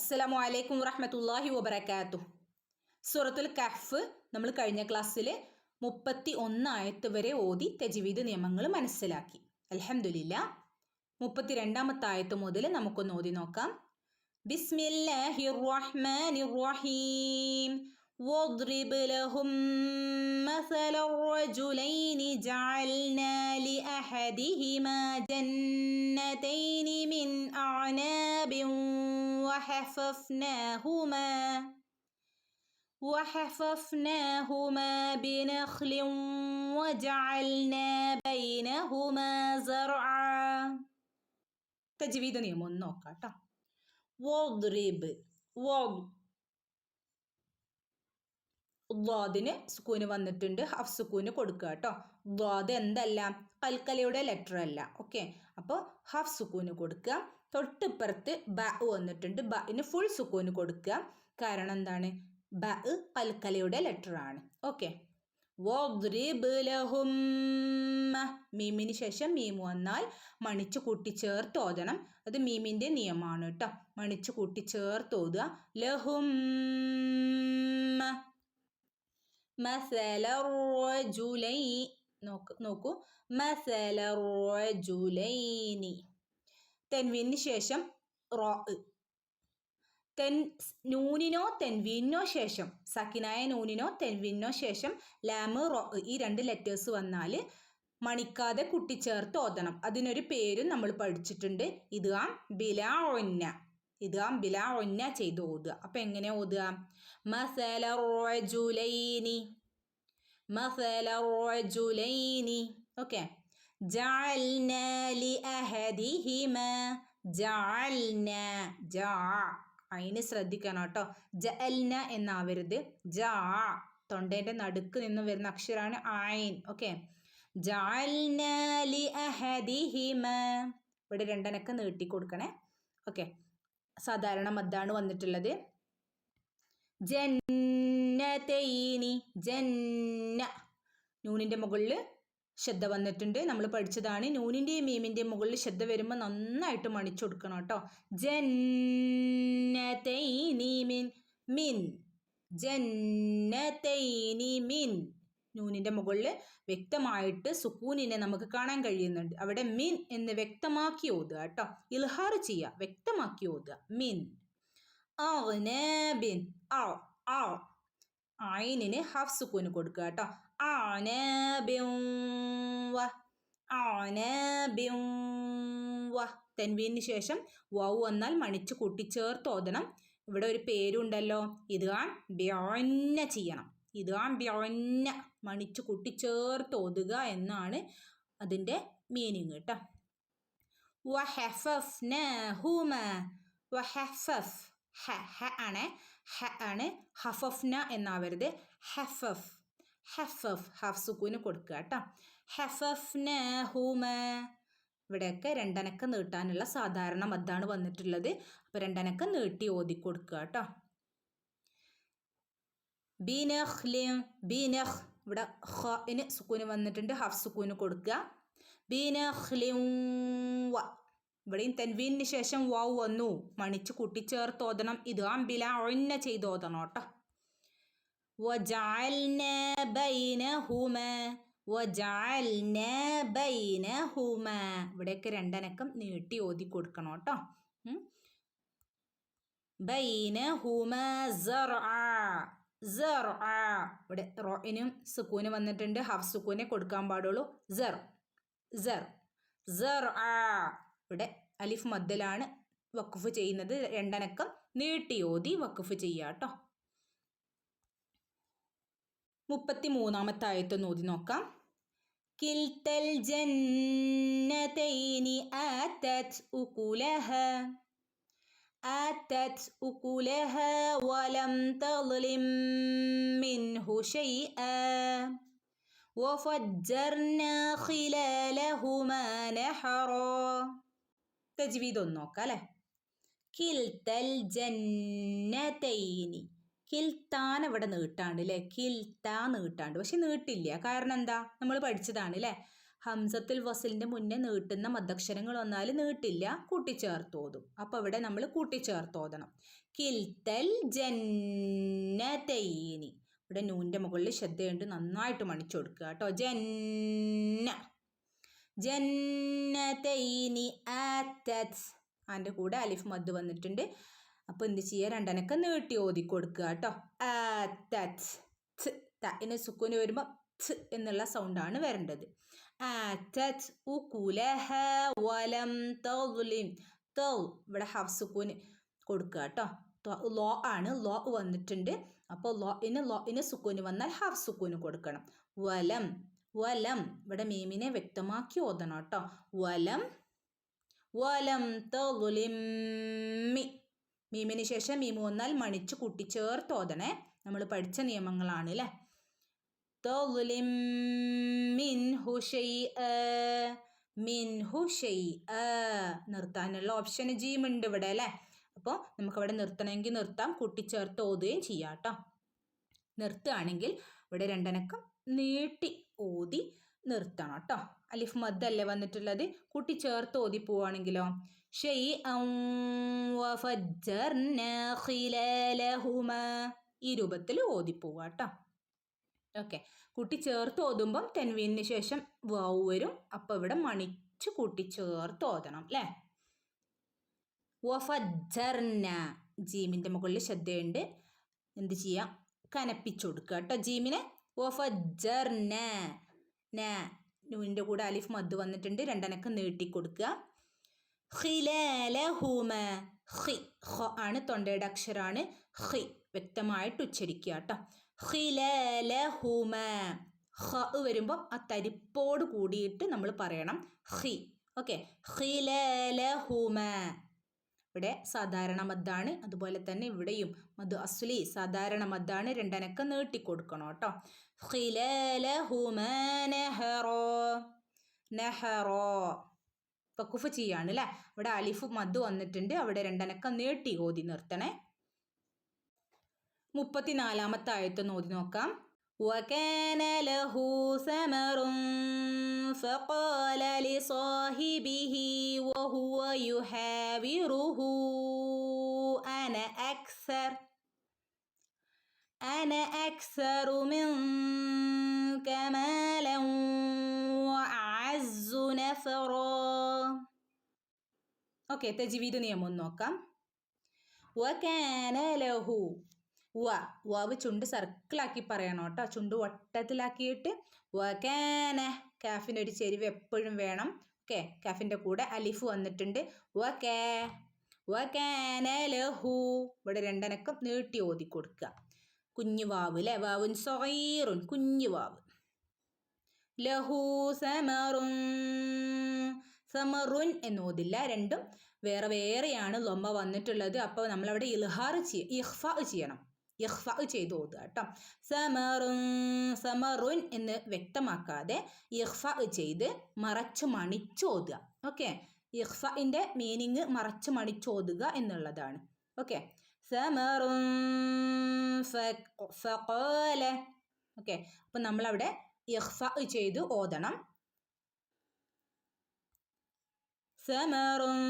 അസ്സലാമു അലൈക്കും വറഹ്മത്തുള്ളാഹി വബറകാതുഹു. സൂറത്തുൽ കഹ്ഫ് നമ്മൾ കഴിഞ്ഞ ക്ലാസ്സിൽ 31 ആയത്ത് വരെ ഓതി തജ്വീദ് നിയമങ്ങൾ മനസ്സിലാക്കി. അൽഹംദുലില്ലാ. 32ാമത്തെ ആയത്ത് മുതൽ നമുക്കൊന്ന് ഓതി നോക്കാം. ബിസ്മില്ലാഹിർ റഹ്മാനിർ റഹീം. واضرب لهم مثل الرجلين جعلنا لأحدهما جنتين من أعناب وحففناهما بنخل وجعلنا بينهما زرعا. തജ്വീദ് നിയമം ഒന്ന് നോക്കാം ട്ടോ. വദ്രിബ് ദ്വാദിന് സുക്കൂന് വന്നിട്ടുണ്ട്, ഹഫ് സുക്കൂന് കൊടുക്കുക കേട്ടോ. ദ്വാദ് എന്തല്ല, കൽക്കലയുടെ ലെറ്റർ അല്ല. ഓക്കെ, അപ്പോൾ ഹഫ് സുക്കൂന് കൊടുക്കുക. തൊട്ടിപ്പുറത്ത് ബ വന്നിട്ടുണ്ട്, ബന് ഫുൾ സുക്കൂന് കൊടുക്കുക. കാരണം എന്താണ്, ബ കൽക്കലയുടെ ലെറ്റർ ആണ്. ഓക്കെ, വദ്രിബ് ലഹും, മീമിന് ശേഷം മീം വന്നാൽ മണിച്ച് കൂട്ടിച്ചേർത്ത് ഓതണം. അത് മീമിൻ്റെ നിയമമാണ് കേട്ടോ. മണിച്ച് കൂട്ടിച്ചേർത്ത് ഓതുക. ലഹും നോക്കൂ, മസലറജുലൈനി. തെൻവീനു ശേഷം റോ, നൂനിനോ തെൻവീനോ ശേഷം, സക്കിനായ നൂനിനോ തെൻവീനോ ശേഷം ലാമ് റോ, ഈ രണ്ട് ലെറ്റേഴ്സ് വന്നാൽ മണിക്കാതെ കുട്ടിച്ചേർത്ത് ഓതണം. അതിനൊരു പേരും നമ്മൾ പഠിച്ചിട്ടുണ്ട്, ഇദ്ഗാം ബിലാ ഒന്ന. ഇദ്ഗാം ബിലാ ഒന്ന ചെയ്ത് ഓതുക. അപ്പം എങ്ങനെ ഓതുക? മസലറജുലൈനി, മസലറജുലൈനി. ഓക്കെ, ജഅൽന ലിഅഹദിഹിമ, ജഅൽന, ജാ അതിന് ശ്രദ്ധിക്കണം കേട്ടോ. ജഅൽന എന്നാവരുത്. ജാ, തൊണ്ടേൻ്റെ നടുക്ക് നിന്ന് വരുന്ന അക്ഷരമാണ് ഐൻ. ഓക്കെ, ജഅൽന ലിഅഹദിഹിമ, ഇവിടെ രണ്ടനക്ക് നീട്ടി കൊടുക്കണേ. ഓക്കെ, സാധാരണ മദ്ദാണ് വന്നിട്ടുള്ളത്. ജന്നതൈനി, ജന്ന, നൂനിൻ്റെ മുകളിൽ ശബ്ദ വന്നിട്ടുണ്ട്. നമ്മൾ പഠിച്ചതാണ്. നൂനിൻ്റെയും മീമിൻ്റെയും മുകളിൽ ശബ്ദ വരുമ്പോൾ നന്നായിട്ട് മണിച്ചു കൊടുക്കണം കേട്ടോ. ജന്നതൈനി മിൻ, മിൻ, ജന്നതൈനി മിൻ. നൂനിൻ്റെ മുകളിൽ വ്യക്തമായിട്ട് സുക്കൂനിനെ നമുക്ക് കാണാൻ കഴിയുന്നുണ്ട്. അവിടെ മിൻ എന്ന് വ്യക്തമാക്കി ഓതുക കേട്ടോ. ഇൽഹാർ ചെയ്യുക, വ്യക്തമാക്കി ഓതുക. മിൻ. അഗ്നാബിൻ, ഐനിന് ഹാഫ് സുക്കൂന് കൊടുക്കുക കേട്ടോ. അനാബിൻ വ, അനാബിൻ വ. തെൻവീനു ശേഷം വൗ വന്നാൽ മണിച്ച് കൂട്ടിച്ചേർത്ത് ഓതണം. ഇവിടെ ഒരു പേരുണ്ടല്ലോ, ഇദ്ഗാം ബിഒന്ന ചെയ്യണം. ഇദ്ഗാം ബിഒന്ന, മണിച്ച് കൂട്ടിച്ചേർത്ത് ഓതുക എന്നാണ് അതിൻ്റെ മീനിങ് കേട്ടോ. വഹഫഫ്നാഹുമ, വഹഫഫ്, ഹ ആണ്, ഹ ആണ്. ഹഫഫ്ന എന്നാവരുത്, ഹഫഫ്, ഹഫഫ്, ഹഫ് സുക്കൂന് കൊടുക്കുക കേട്ടോ. ഹഫഫ്നാഹുമ. ഇവിടെയൊക്കെ രണ്ടനക്കം നീട്ടാനുള്ള സാധാരണ മദ്ദാണ് വന്നിട്ടുള്ളത്. അപ്പോൾ രണ്ടനക്കം നീട്ടി ഓതി കൊടുക്കുക കേട്ടോ. ബിനഖ്ലിൻ, ബിനഖ്, ഇവിടെ ഖന് സുക്കൂന് വന്നിട്ടുണ്ട്, ഹഫ് സുക്കൂന് കൊടുക്കുക. ബിനഖ്ലിൻ വ, ഇവിടെയും തെൻവീനു ശേഷം വൗ വന്നു, മണിച്ച് കൂട്ടിച്ചേർത്ത് ഓതണം. ഇദ്ഗാം ബിലാ ഒന്ന ചെയ്ത് ഓതണം കേട്ടോ. വജഅൽന ബൈനഹുമ, വജഅൽന ബൈനഹുമ. ഇവിടെയൊക്കെ രണ്ടനക്കം നീട്ടി ഓതി കൊടുക്കണം കേട്ടോ. ബൈനഹുമ സർആ, സർആ. ഇവിടെ റോയിനും സുക്കൂന് വന്നിട്ടുണ്ട്, ഹഫ് സുക്കൂനെ കൊടുക്കാൻ പാടുള്ളൂ. സർ, സർ, സർആ. ഇവിടെ അലിഫ് മദ്ദലാണ് വഖഫ് ചെയ്യുന്നത്. രണ്ടനക്കം നീട്ടി ഓതി വഖഫ് ചെയ്യുക കേട്ടോ. 33ാമത്തെ ആയത്ത് ഓതി നോക്കാം. കിൽതൽ ജന്നതൈനി ആതത് ഉകുലഹ, ആതത് ഉകുലഹ വലം തളിം മിൻഹു ശൈഅ വഫജ്ജർനാ ഖിലാലഹുമാ നഹറാ. തജ്വീദ് ഒന്ന് നോക്കാം അല്ലേ. കിൽതൽ ജന്നതൈനി, കിൽത്താൻ ഇവിടെ നീട്ടാണ്ട് അല്ലേ, കിൽത്താ നീട്ടാണ്ട്. പക്ഷെ നീട്ടില്ല. കാരണം എന്താ, നമ്മൾ പഠിച്ചതാണ് അല്ലേ, ഹംസത്തുൽ വസലിന്റെ മുന്നേ നീട്ടുന്ന മദ്ദക്ഷരങ്ങൾ വന്നാൽ നീട്ടില്ല, കൂട്ടിച്ചേർത്ത് ഓതും. അപ്പോൾ ഇവിടെ നമ്മൾ കൂട്ടിച്ചേർത്ത് ഓതണം. കിൽത്തൽ ജന്നതൈനി. ഇവിടെ നൂൻ്റെ മുകളിൽ ശ്രദ്ധയുണ്ട്, നന്നായിട്ട് മണിച്ചു കൊടുക്കുക കേട്ടോ. ജന്നതൈനി ആത്തത്. അതിൻ്റെ കൂടെ അലിഫ് മദ് വന്നിട്ടുണ്ട്. അപ്പോൾ എന്ത് ചെയ്യുക, രണ്ടനക്കം നീട്ടി ഓതി കൊടുക്കുക കേട്ടോ. ആത്തത്. ഇന് സുക്കൂന് വരുമ്പോൾ ത് എന്നുള്ള സൗണ്ടാണ് വരേണ്ടത്. ആത്തത് ഉകുലഹ വലം തദ്ലിം. ഇവിടെ ഹഫ് സുക്കൂന് കൊടുക്കുക കേട്ടോ. ലോ ആണ്, ലോ വന്നിട്ടുണ്ട്. അപ്പോൾ ലോയിന് സുക്കൂന് വന്നാൽ ഹാഫ് സുക്കൂന് കൊടുക്കണം. വലം ഇവിടെ മീമിനെ വ്യക്തമാക്കി ഓതണം കേട്ടോ. വലം തദ്ലിമി. മീമിന് ശേഷം മീമ് വന്നാൽ മണിച്ച് കൂട്ടിച്ചേർത്ത് ഓതണേ. നമ്മൾ പഠിച്ച നിയമങ്ങളാണ് അല്ലേ. തദ്ലിം മിൻഹു ഷൈഅ. നിർത്താനുള്ള ഓപ്ഷൻ ജീം ഉണ്ട് ഇവിടെ അല്ലേ. അപ്പോൾ നമുക്കവിടെ നിർത്തണമെങ്കിൽ നിർത്താം, കൂട്ടിച്ചേർത്ത് ഓതുകയും ചെയ്യാം കേട്ടോ. നിർത്തുകയാണെങ്കിൽ ഇവിടെ രണ്ടനക്കം നീട്ടി ഓതി നിർത്തണം കേട്ടോ. അലിഫ് മദ് അല്ലേ വന്നിട്ടുള്ളത്, കൂട്ടിച്ചേർത്ത് ഓതി പോവുകയാണെങ്കിലോ ഈ രൂപത്തിൽ ഓതി പോവുക കേട്ടോ. ഓക്കെ, കൂട്ടിച്ചേർത്ത് ഓതുമ്പം തെൻവീനിന് ശേഷം വാവ് വരും. അപ്പോൾ ഇവിടെ മണിച്ച് കൂട്ടിച്ചേർത്ത് ഓതണം അല്ലേ. വഫജ്ജർന. ജീമിൻ്റെ മുകളിൽ ശ്രദ്ധയുണ്ട്, എന്ത് ചെയ്യാം, കനപ്പിച്ചു കൊടുക്കുക കേട്ടോ ജീമിനെ. വഫജ്ജർന. നൂനിൻ്റെ കൂടെ അലിഫ് മദ് വന്നിട്ടുണ്ട്, രണ്ടനക്കം നീട്ടി കൊടുക്കുക. ഖിലാലഹുമ. ഖി ആണ് തൊണ്ടയുടെ അക്ഷരാണ്. ഖി വ്യക്തമായിട്ട് ഉച്ചരിക്കുക കേട്ടോ. ഖിലാലഹുമ. ഖ വരുമ്പോൾ ആ തരിപ്പോട് കൂടിയിട്ട് നമ്മൾ പറയണം ഖി. ഓക്കെ, ഖിലാലഹുമ. ഇവിടെ സാധാരണ മദ്ദാണ്, അതുപോലെ തന്നെ ഇവിടെയും മദ് അസ്ലി സാധാരണ മദ്ദാണ്. രണ്ടനക്കം നീട്ടിക്കൊടുക്കണം കേട്ടോ. ഖിലാലഹുമ നഹറോ. വഖഫ് ചെയ്യാണ് അല്ലേ. ഇവിടെ അലിഫ് മദ് വന്നിട്ടുണ്ട്, അവിടെ രണ്ടനക്കം നീട്ടി ഓതി നിർത്തണേ. 34-ാമത്തെ ആയത്ത് ഓതി നോക്കാം. وكان له ثمر فقال لصاحبه وهو يحاوره أنا أكثر منك مالا وأعز نفرا. ഓക്കെ, തജ്വീദ് നിയമം നോക്കാം. വകാന ലഹു. വാവ് ചുണ്ട് സർക്കിളാക്കി പറയണം കേട്ടോ, ചുണ്ട് വട്ടത്തിലാക്കിയിട്ട്. വകാന, കാഫിൻ്റെ ഒരു ചെരിവ് എപ്പോഴും വേണം. ഓക്കെ, കാഫിൻ്റെ കൂടെ അലിഫ് വന്നിട്ടുണ്ട്. വകാന ലഹു. ഇവിടെ രണ്ടനക്കം നീട്ടി ഓതി കൊടുക്കുക. കുഞ്ഞു വാവ് അല്ലേ, വാവുൻ സഗീറുൻ, കുഞ്ഞു വാവ്. ലഹു സമറുൻ എന്ന് ഓതില്ല, രണ്ടും വേറെ വേറെയാണ് ലൊമ്മ വന്നിട്ടുള്ളത്. അപ്പോൾ നമ്മളവിടെ ഇഖ്ഫാ ചെയ്യണം, ഇഖ്ഫാ ചെയ്ത് ഓതുക കേട്ടോ. സമറുൻ എന്ന് വ്യക്തമാക്കാതെ ഇഖ്ഫാ ചെയ്ത് മറച്ച് മണിച്ച് ഓതുക. ഓക്കെ, ഇഖ്ഫാഇൻ്റെ മീനിങ് മറച്ച് മണിച്ച് ഓതുക എന്നുള്ളതാണ്. ഓക്കെ, സമറുൻ ഫഖാല. ഓക്കെ, അപ്പം നമ്മളവിടെ ഇഖ്ഫാ ചെയ്ത് ഓതണം. സമറുൻ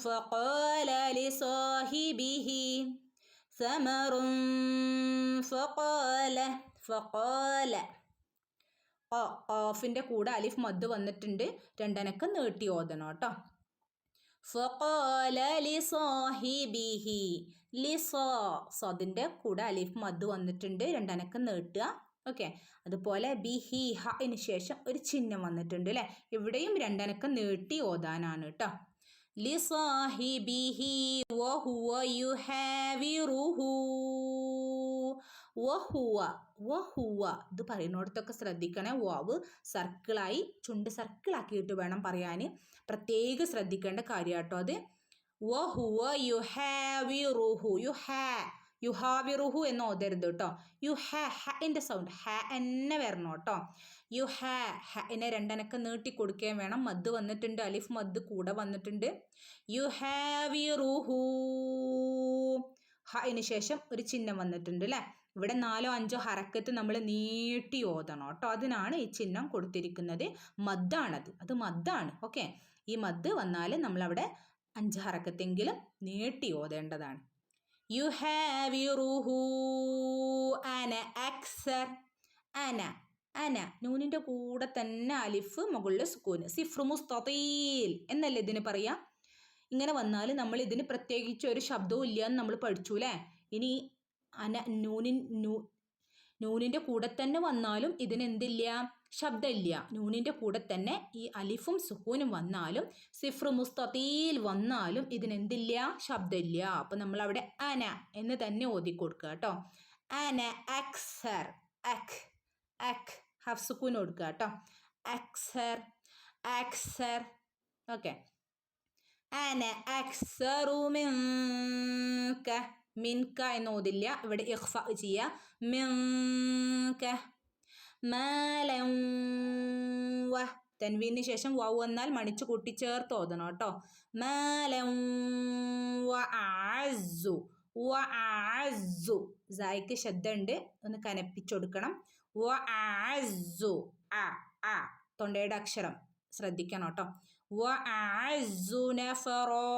ഫഖാല ലിസാഹിബിഹി. സമറുൻ ഫഖാല. ഖാഫിൻ്റെ കൂടെ അലിഫ് മദ് വന്നിട്ടുണ്ട്, രണ്ടനക്കം നീട്ടി ഓതണം കേട്ടോ. ഫഖാല ലിസാഹിബിഹി. സദിൻ്റെ കൂടെ അലിഫ് മദ് വന്നിട്ടുണ്ട്, രണ്ടനക്കം നീട്ടുക. ഓക്കെ, അതുപോലെ ബിഹി ഹന് ശേഷം ഒരു ചിഹ്നം വന്നിട്ടുണ്ട് അല്ലേ, ഇവിടെയും രണ്ടനക്കം നീട്ടി ഓതാനാണ് കേട്ടോ. ലിസാഹിബിഹി വഹുവ യുഹാവിറുഹു. വഹുവ ഇത് പറയുന്നിടത്തൊക്കെ ശ്രദ്ധിക്കണേ. വാവ് സർക്കിളായി ചുണ്ട് സർക്കിളാക്കിയിട്ട് വേണം പറയാൻ, പ്രത്യേകം ശ്രദ്ധിക്കേണ്ട കാര്യം കേട്ടോ അത്. വഹുവ യുഹാവിറുഹു. യുഹാവിറുഹു എന്ന് ഓതരുത് കേട്ടോ. ഹിൻ്റെ സൗണ്ട് എന്നെ വരണം കേട്ടോ. ഹനെ രണ്ടനക്കം നീട്ടി കൊടുക്കുകയും വേണം. മദ് വന്നിട്ടുണ്ട്, അലിഫ് മദ് കൂടെ വന്നിട്ടുണ്ട്. യുഹാവിറുഹു. ഹന് ശേഷം ഒരു ചിഹ്നം വന്നിട്ടുണ്ട് അല്ലേ. ഇവിടെ 4-5 ഹറക്കത്ത് നമ്മൾ നീട്ടി ഓതണം കേട്ടോ, അതിനാണ് ഈ ചിഹ്നം കൊടുത്തിരിക്കുന്നത്. മദ്ദാണത്, അത് മദ്ദാണ്. ഓക്കെ, ഈ മദ് വന്നാൽ നമ്മളവിടെ 5 ഹറക്കത്തെങ്കിലും നീട്ടി ഓതേണ്ടതാണ്. യുഹാവിറുഹു അന അക്സർ അന അന നൂനിൻ്റെ കൂടെ തന്നെ അലിഫ് മുകളിൽ സുക്കൂന് സിഫ്രു മുസ്തീൽ എന്നല്ലേ ഇതിന് പറയാ. ഇങ്ങനെ വന്നാൽ നമ്മൾ ഇതിന് പ്രത്യേകിച്ച് ഒരു ശബ്ദവും ഇല്ല എന്ന് നമ്മൾ പഠിച്ചു അല്ലേ. ഇനി അന നൂനിൻ്റെ കൂടെ തന്നെ വന്നാലും ഇതിന് എന്തില്ല, ശബ്ദമില്ല. നൂനിൻ്റെ കൂടെ തന്നെ ഈ അലിഫും സുക്കൂനും വന്നാലും സിഫ്രു മുസ്തീൽ വന്നാലും ഇതിനെന്തില്ല, ശബ്ദമില്ല. അപ്പം നമ്മൾ അവിടെ അന എന്ന് തന്നെ ഓതി കൊടുക്കുക കേട്ടോ. അന അക്സർ അക് അക് ഹഫ് സുക്കൂൻ കൊടുക്കുക കേട്ടോ. അക്സർ അക്സർ. ഓക്കെ. അന അക്സറു മിൻക മിൻക എന്ന് ഓതില്ല, ഇവിടെ ഇഖ്ഫ ചെയ്യുക. മിൻക മാലൻ വ തൻവീന് ശേഷം വൗ എന്നാൽ മണിച്ചു കൂട്ടി ചേർത്ത് ഓതണം കേട്ടോ. മാലൻ വ അഅസ്സു വ അഅസ്സു സായിക്ക് ശബ്ദമുണ്ട്, ഒന്ന് കനപ്പിച്ചൊടുക്കണം. വ അഅസ്സു അ അ തൊണ്ടയുടെ അക്ഷരം ശ്രദ്ധിക്കണം കേട്ടോ. വ അഅസ്സു നഫറോ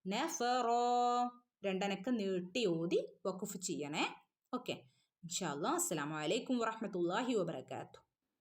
നഫറോ രണ്ടനക്ക് നീട്ടി ഓതി വഖഫ് ചെയ്യണേ. ഓക്കെ. ഇൻഷാ അല്ലാഹ്. അസ്സലാമു അലൈക്കും വറഹ്മത്തുള്ളാഹി വബറകാതുഹു.